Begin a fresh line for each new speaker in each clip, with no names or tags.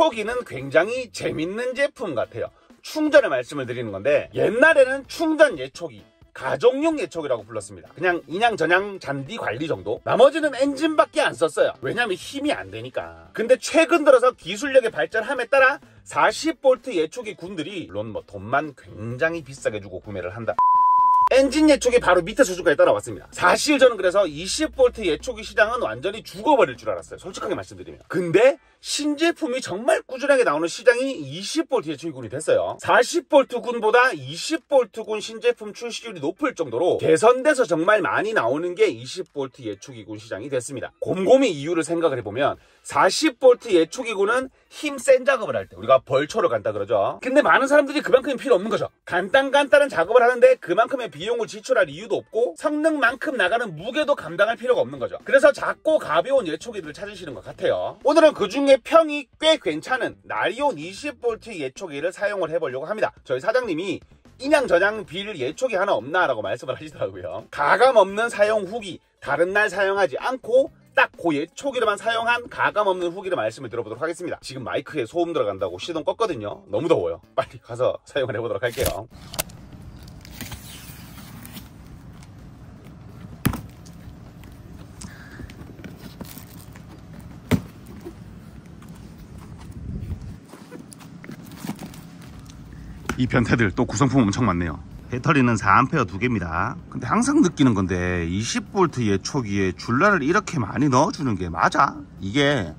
예초기는 굉장히 재밌는 제품 같아요. 충전의 말씀을 드리는 건데, 옛날에는 충전 예초기, 가정용 예초기라고 불렀습니다. 그냥 인양전양 잔디 관리 정도? 나머지는 엔진밖에 안 썼어요. 왜냐면 힘이 안 되니까. 근데 최근 들어서 기술력의 발전함에 따라 40V 예초기 군들이 물론 뭐 돈만 굉장히 비싸게 주고 구매를 한다. 엔진 예초기 바로 밑에 수준까지 따라왔습니다. 사실 저는 그래서 20V 예초기 시장은 완전히 죽어버릴 줄 알았어요. 솔직하게 말씀드리면. 근데 신제품이 정말 꾸준하게 나오는 시장이 20V 예초기 군이 됐어요. 40V 군보다 20V 군 신제품 출시율이 높을 정도로 개선돼서 정말 많이 나오는 게 20V 예초기 군 시장이 됐습니다. 곰곰이 이유를 생각을 해보면 40V 예초기 군은 힘 센 작업을 할 때 우리가 벌초를 간다 그러죠. 근데 많은 사람들이 그만큼 필요 없는 거죠. 간단한 작업을 하는데 그만큼의 비용을 지출할 이유도 없고 성능만큼 나가는 무게도 감당할 필요가 없는 거죠. 그래서 작고 가벼운 예초기들을 찾으시는 것 같아요. 오늘은 그중에 평이 꽤 괜찮은 나리온 20V 예초기를 사용을 해보려고 합니다. 저희 사장님이 인양전양 빌 예초기 하나 없나? 라고 말씀을 하시더라고요. 가감 없는 사용 후기, 다른 날 사용하지 않고 딱 그 예초기로만 사용한 가감 없는 후기를 말씀을 들어보도록 하겠습니다. 지금 마이크에 소음 들어간다고 시동 껐거든요. 너무 더워요. 빨리 가서 사용을 해보도록 할게요. 이 변태들 또 구성품 엄청 많네요. 배터리는 4A 2개입니다. 근데 항상 느끼는 건데 20V 예초기에 줄라를 이렇게 많이 넣어주는 게 맞아? 이게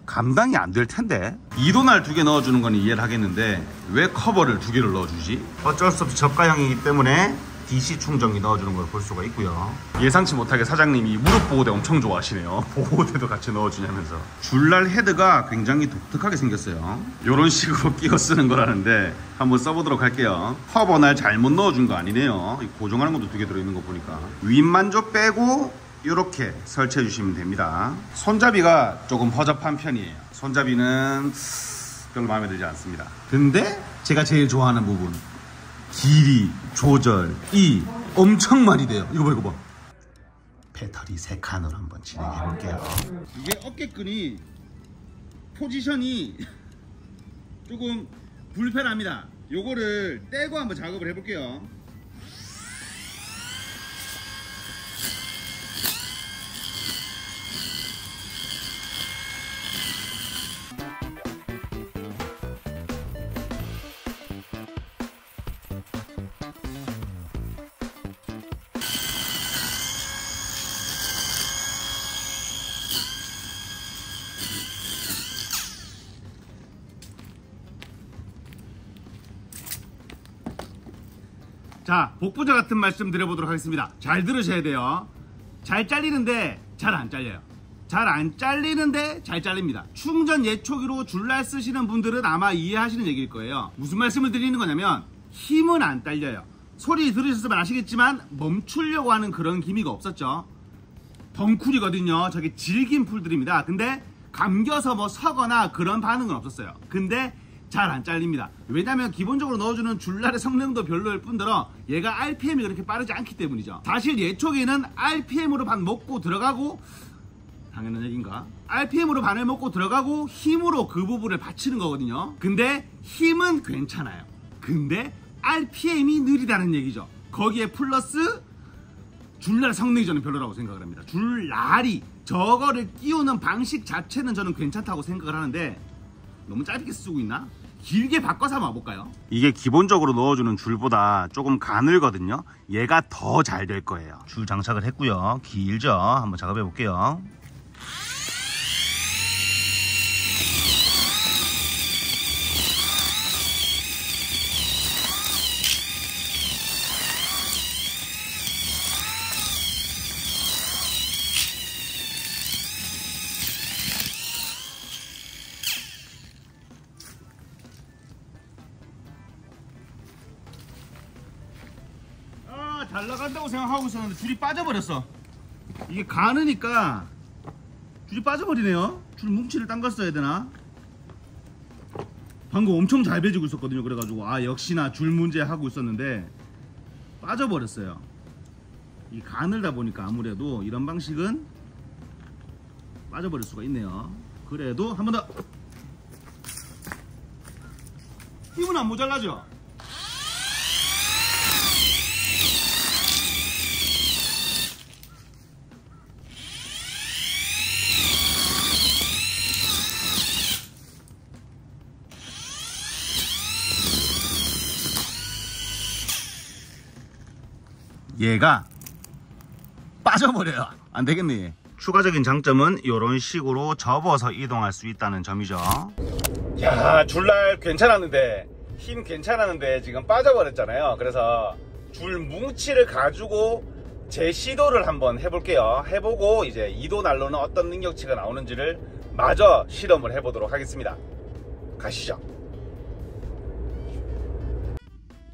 감당이 안 될 텐데. 이도날 2개 넣어주는 건 이해를 하겠는데 왜 커버를 2개를 넣어주지? 어쩔 수 없이 저가형이기 때문에 DC 충전기 넣어주는 걸 볼 수가 있고요. 예상치 못하게 사장님이 무릎 보호대 엄청 좋아하시네요. 보호대도 같이 넣어주냐면서. 줄날 헤드가 굉장히 독특하게 생겼어요. 이런 식으로 끼워 쓰는 거라는데 한번 써보도록 할게요. 커버날 잘못 넣어준 거 아니네요. 고정하는 것도 2개 들어있는 거 보니까. 윗만조 빼고 이렇게 설치해 주시면 됩니다. 손잡이가 조금 허접한 편이에요. 손잡이는 별로 마음에 들지 않습니다. 근데 제가 제일 좋아하는 부분, 길이 조절이 엄청 많이 돼요. 이거 봐, 이거 봐. 배터리 3칸으로 한번 진행해 볼게요. 이게 어깨끈이 포지션이 조금 불편합니다. 요거를 떼고 한번 작업을 해 볼게요. 자, 복부자 같은 말씀 드려보도록 하겠습니다. 잘 들으셔야 돼요. 잘 잘리는데 잘 안 잘려요. 잘 안 잘리는데 잘 잘립니다. 충전 예초기로 줄날 쓰시는 분들은 아마 이해하시는 얘기일 거예요. 무슨 말씀을 드리는 거냐면 힘은 안 딸려요. 소리 들으셨으면 아시겠지만 멈추려고 하는 그런 기미가 없었죠. 덩쿨이거든요. 저게 질긴 풀들입니다. 근데 감겨서 뭐 서거나 그런 반응은 없었어요. 근데 잘 안 잘립니다. 왜냐면 기본적으로 넣어주는 줄날의 성능도 별로일 뿐더러 얘가 RPM이 그렇게 빠르지 않기 때문이죠. 사실 예초기는 RPM으로 반 먹고 들어가고, 당연한 얘기인가? RPM으로 반을 먹고 들어가고 힘으로 그 부분을 받치는 거거든요. 근데 힘은 괜찮아요. 근데 RPM이 느리다는 얘기죠. 거기에 플러스 줄날 성능이 저는 별로라고 생각을 합니다. 줄날이 저거를 끼우는 방식 자체는 저는 괜찮다고 생각을 하는데 너무 짧게 쓰고 있나? 길게 바꿔서 한번 와볼까요? 이게 기본적으로 넣어주는 줄보다 조금 가늘거든요. 얘가 더 잘 될 거예요. 줄 장착을 했고요. 길죠? 한번 작업해 볼게요. 잘 나간다고 생각하고 있었는데 줄이 빠져버렸어. 이게 가느니까 줄이 빠져버리네요. 줄 뭉치를 담갔어야 되나? 방금 엄청 잘 배지고 있었거든요. 그래가지고 아 역시나 줄 문제 하고 있었는데 빠져버렸어요. 이 가늘다 보니까 아무래도 이런 방식은 빠져버릴 수가 있네요. 그래도 한 번 더 힘은 안 모자라죠? 얘가 빠져버려요. 안 되겠네. 추가적인 장점은 이런 식으로 접어서 이동할 수 있다는 점이죠. 야, 줄날 괜찮았는데, 힘 괜찮았는데 지금 빠져버렸잖아요. 그래서 줄 뭉치를 가지고 제 시도를 한번 해볼게요. 해보고 이제 이도 난로는 어떤 능력치가 나오는지를 마저 실험을 해보도록 하겠습니다. 가시죠.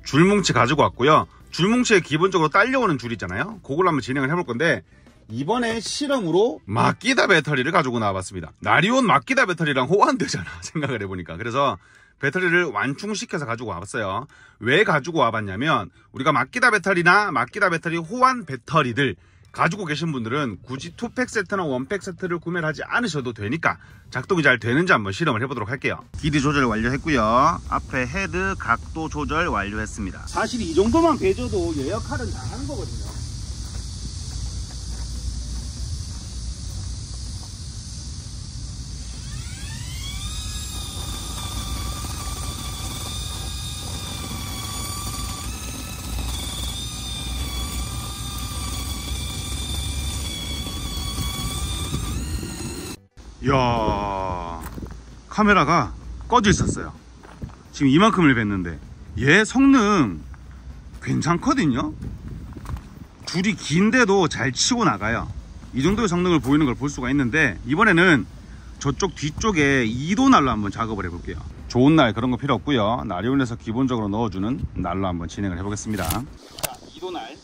줄뭉치 가지고 왔고요. 줄뭉치에 기본적으로 딸려오는 줄 있잖아요. 그걸 한번 진행을 해볼 건데, 이번에 실험으로 마키다 배터리를 가지고 나와봤습니다. 나리온 마키다 배터리랑 호환되잖아, 생각을 해보니까. 그래서 배터리를 완충시켜서 가지고 와봤어요. 왜 가지고 와봤냐면, 우리가 마키다 배터리나 마키다 배터리 호환 배터리들 가지고 계신 분들은 굳이 2팩 세트나 1팩 세트를 구매를 하지 않으셔도 되니까 작동이 잘 되는지 한번 실험을 해보도록 할게요. 길이 조절 완료했고요. 앞에 헤드 각도 조절 완료했습니다. 사실 이 정도만 배줘도 얘 역할은 다 하는 거거든요. 이야, 카메라가 꺼져 있었어요. 지금 이만큼을 뵀는데 얘 성능 괜찮거든요. 줄이 긴데도 잘 치고 나가요. 이 정도의 성능을 보이는 걸 볼 수가 있는데, 이번에는 저쪽 뒤쪽에 2도 난로 한번 작업을 해볼게요. 좋은 날 그런 거 필요 없고요. 나리온에서 기본적으로 넣어주는 난로 한번 진행을 해보겠습니다. 자, 2도 날.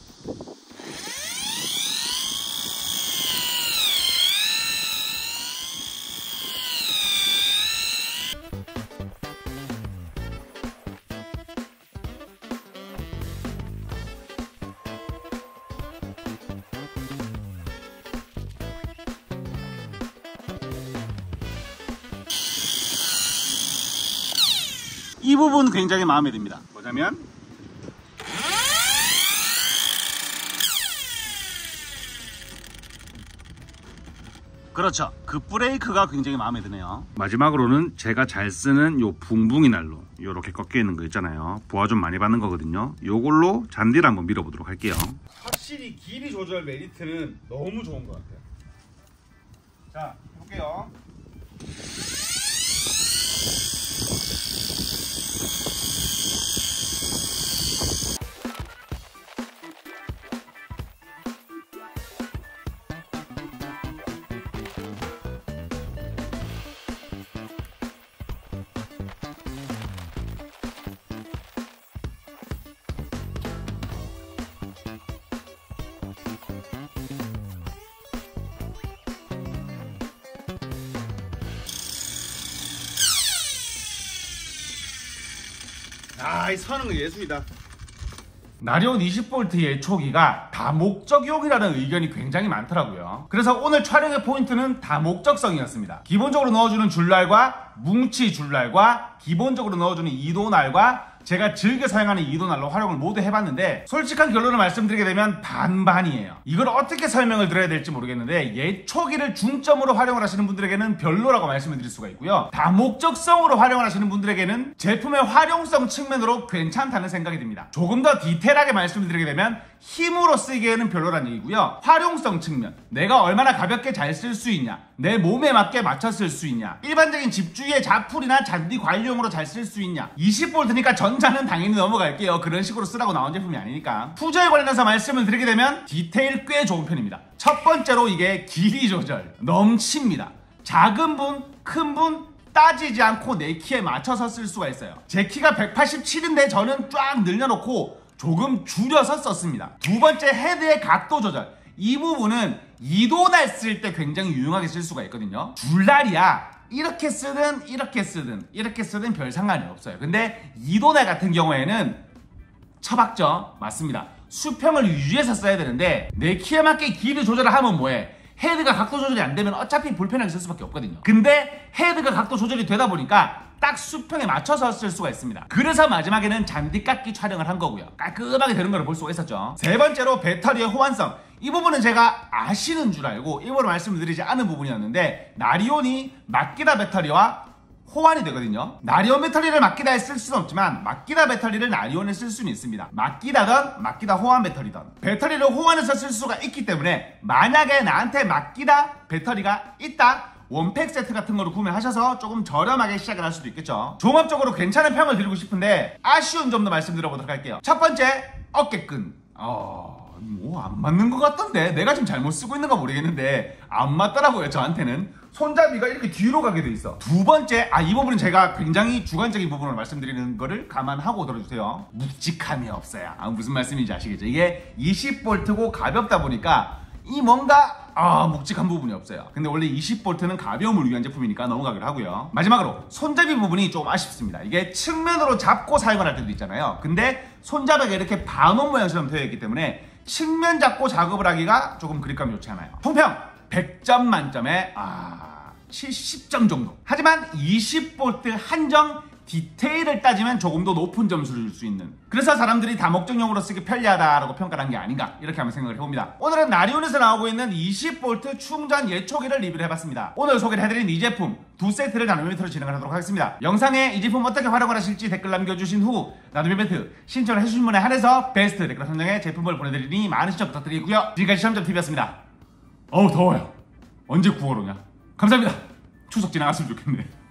이 부분 굉장히 마음에 듭니다. 뭐냐면 그렇죠, 그 브레이크가 굉장히 마음에 드네요. 마지막으로는 제가 잘 쓰는 요 붕붕이 난로, 요렇게 꺾여 있는 거 있잖아요. 부하 좀 많이 받는 거거든요. 요걸로 잔디를 한번 밀어보도록 할게요. 확실히 길이 조절 메리트는 너무 좋은 것 같아요. 자, 해볼게요. 아, 이 서는 거 예술이다. 나리온 20V 예초기가 다목적용이라는 의견이 굉장히 많더라고요. 그래서 오늘 촬영의 포인트는 다목적성이었습니다. 기본적으로 넣어주는 줄날과 뭉치 줄날과 기본적으로 넣어주는 2도 날과 제가 즐겨 사용하는 2도 난로 활용을 모두 해봤는데, 솔직한 결론을 말씀드리게 되면 반반이에요. 이걸 어떻게 설명을 드려야 될지 모르겠는데, 예초기를 중점으로 활용을 하시는 분들에게는 별로라고 말씀을 드릴 수가 있고요, 다목적성으로 활용을 하시는 분들에게는 제품의 활용성 측면으로 괜찮다는 생각이 듭니다. 조금 더 디테일하게 말씀을 드리게 되면 힘으로 쓰기에는 별로라는 얘기고요, 활용성 측면, 내가 얼마나 가볍게 잘 쓸 수 있냐, 내 몸에 맞게 맞춰 쓸 수 있냐, 일반적인 집주위의 자풀이나 잔디 관리용으로 잘 쓸 수 있냐, 20V니까 전자는 당연히 넘어갈게요. 그런 식으로 쓰라고 나온 제품이 아니니까. 푸저에 관련해서 말씀을 드리게 되면 디테일 꽤 좋은 편입니다. 첫 번째로 이게 길이 조절 넘칩니다. 작은 분, 큰 분 따지지 않고 내 키에 맞춰서 쓸 수가 있어요. 제 키가 187인데 저는 쫙 늘려놓고 조금 줄여서 썼습니다. 두 번째, 헤드의 각도 조절. 이 부분은 2도 날 쓸 때 굉장히 유용하게 쓸 수가 있거든요. 줄날이야 이렇게 쓰든 이렇게 쓰든 이렇게 쓰든 별 상관이 없어요. 근데 2도 날 같은 경우에는 처박죠. 맞습니다. 수평을 유지해서 써야 되는데, 내 키에 맞게 길이 조절을 하면 뭐해? 헤드가 각도 조절이 안 되면 어차피 불편하게 쓸 수밖에 없거든요. 근데 헤드가 각도 조절이 되다 보니까
딱 수평에 맞춰서 쓸 수가 있습니다. 그래서 마지막에는 잔디깎기 촬영을 한 거고요. 깔끔하게 되는 걸 볼 수가 있었죠. 세 번째로 배터리의 호환성. 이 부분은 제가 아시는 줄 알고 일부러 말씀을 드리지 않은 부분이었는데, 나리온이 마키다 배터리와 호환이 되거든요. 나리온 배터리를 마키다에 쓸 수는 없지만 마키다 배터리를 나리온에 쓸 수는 있습니다. 마키다든 마키다 호환 배터리든 배터리를 호환해서 쓸 수가 있기 때문에, 만약에 나한테 마키다 배터리가 있다, 원팩 세트 같은 거로 구매하셔서 조금 저렴하게 시작을 할 수도 있겠죠. 종합적으로 괜찮은 평을 드리고 싶은데 아쉬운 점도 말씀드려보도록 할게요. 첫 번째, 어깨끈. 뭐 안 맞는 것 같던데, 내가 지금 잘못 쓰고 있는가 모르겠는데 안 맞더라고요. 저한테는 손잡이가 이렇게 뒤로 가게 돼 있어. 두 번째, 이 부분은 제가 굉장히 주관적인 부분을 말씀드리는 거를 감안하고 들어주세요. 묵직함이 없어요. 무슨 말씀인지 아시겠죠? 이게 20V고 가볍다 보니까 이 뭔가 묵직한 부분이 없어요. 근데 원래 20V는 가벼움을 위한 제품이니까 넘어가기로 하고요. 마지막으로 손잡이 부분이 좀 아쉽습니다. 이게 측면으로 잡고 사용을 할 때도 있잖아요. 근데 손잡이가 이렇게 반원 모양처럼 되어 있기 때문에 측면 잡고 작업을 하기가 조금 그립감이 좋지 않아요. 통평 100점 만점에 70점 정도. 하지만 20V 한정 디테일을 따지면 조금 더 높은 점수를 줄 수 있는, 그래서 사람들이 다목적용으로 쓰기 편리하다라고 평가를 한 게 아닌가, 이렇게 한번 생각을 해봅니다. 오늘은 나리온에서 나오고 있는 20V 충전 예초기를 리뷰를 해봤습니다. 오늘 소개를 해드린 이 제품 두 세트를 나눔 이벤트로 진행을 하도록 하겠습니다. 영상에 이 제품 어떻게 활용을 하실지 댓글 남겨주신 후 나눔 이벤트 신청을 해주신 분에 한해서 베스트 댓글 선정에 제품을 보내드리니 많은 시청 부탁드리고요. 지금까지 시험점TV였습니다. 더워요. 언제 9월 오냐. 감사합니다. 추석 지나갔으면 좋겠네.